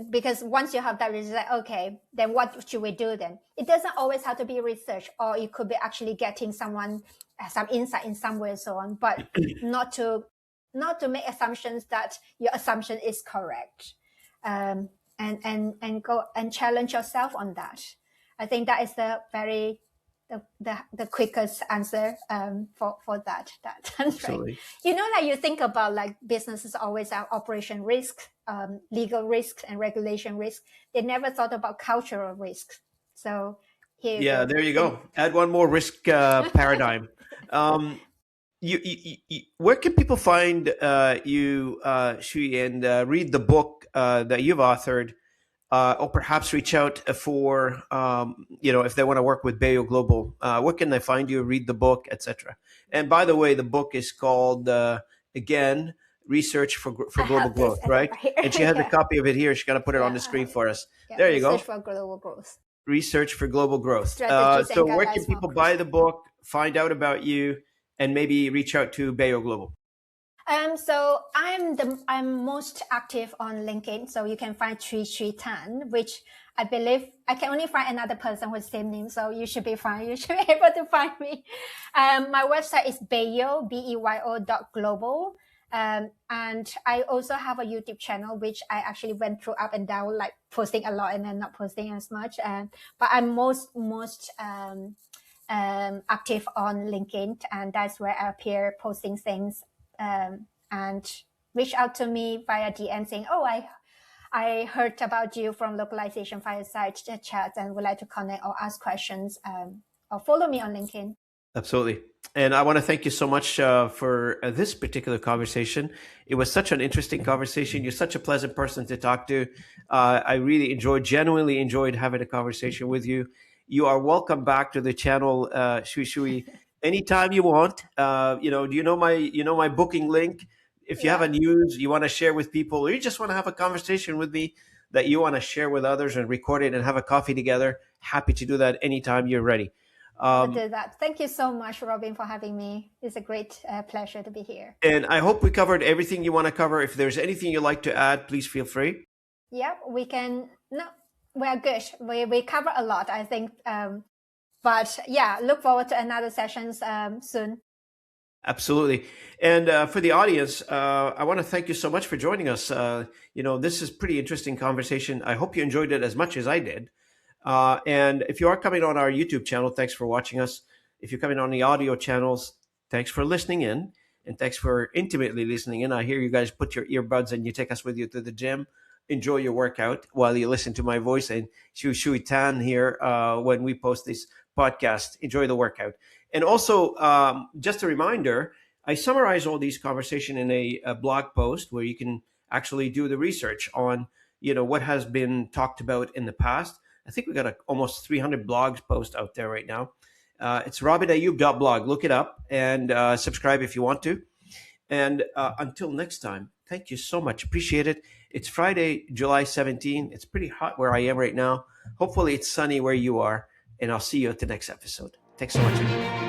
because once you have that research, like, okay, then what should we do then? It doesn't always have to be research, or it could be actually getting someone some insight in some way, so on, but not to make assumptions that your assumption is correct, um, and go and challenge yourself on that. I think that is the very the quickest answer for that right. Absolutely. Like you think about like businesses always have operation risk, legal risks and regulation risk. They never thought about cultural risks. So here you Yeah, go. there you go. Add one more risk paradigm. Um, where can people find you, Shui, and read the book that you've authored, or perhaps reach out for if they want to work with Beyō Global? Where can they find you, read the book, etc.? And by the way, the book is called again Research for I Global have this Growth, right? right here. And she has a Yeah, copy of it here. She's going to put it on yeah, the I have screen it. for us. Yeah, There you research go. for global growth, Research for Global Growth. strategies and So where can guidelines for people growth. buy the book, find out about you, and maybe reach out to Beyō Global? So I'm most active on LinkedIn. So you can find Chui Chui Tan, which I believe I can only find another person with the same name. So you should be fine. You should be able to find me. My website is Beyō, BEYO.global. And I also have a YouTube channel, which I actually went through up and down, like posting a lot and then not posting as much. But I'm most active on LinkedIn, and that's where I appear posting things, and reach out to me via DM saying, "Oh, I heard about you from Localization Fireside Chat and would like to connect or ask questions, or follow me on LinkedIn." Absolutely. And I want to thank you so much for this particular conversation. It was such an interesting conversation. You're such a pleasant person to talk to. I really genuinely enjoyed having a conversation with you. You are welcome back to the channel, Shui Shui, anytime you want. Do you know my booking link? If you have a Yeah, news you want to share with people, or you just want to have a conversation with me that you want to share with others and record it and have a coffee together, happy to do that anytime you're ready. I will do that. Thank you so much, Robin, for having me. It's a great pleasure to be here. And I hope we covered everything you want to cover. If there's anything you'd like to add, please feel free. Yep, we can. No, we're good. We cover a lot, I think. But yeah, look forward to another sessions soon. Absolutely. And for the audience, I want to thank you so much for joining us. This is pretty interesting conversation. I hope you enjoyed it as much as I did. And if you are coming on our YouTube channel, thanks for watching us. If you're coming on the audio channels, thanks for listening in. And thanks for intimately listening in. I hear you guys put your earbuds and you take us with you to the gym. Enjoy your workout while you listen to my voice and Chui Chui Tan here when we post this podcast. Enjoy the workout. And also, just a reminder, I summarize all these conversation in a blog post where you can actually do the research on, what has been talked about in the past. I think we got almost 300 blogs post out there right now. It's robinayub.blog. Look it up and subscribe if you want to. And until next time, thank you so much. Appreciate it. It's Friday, July 17. It's pretty hot where I am right now. Hopefully it's sunny where you are. And I'll see you at the next episode. Thanks so much.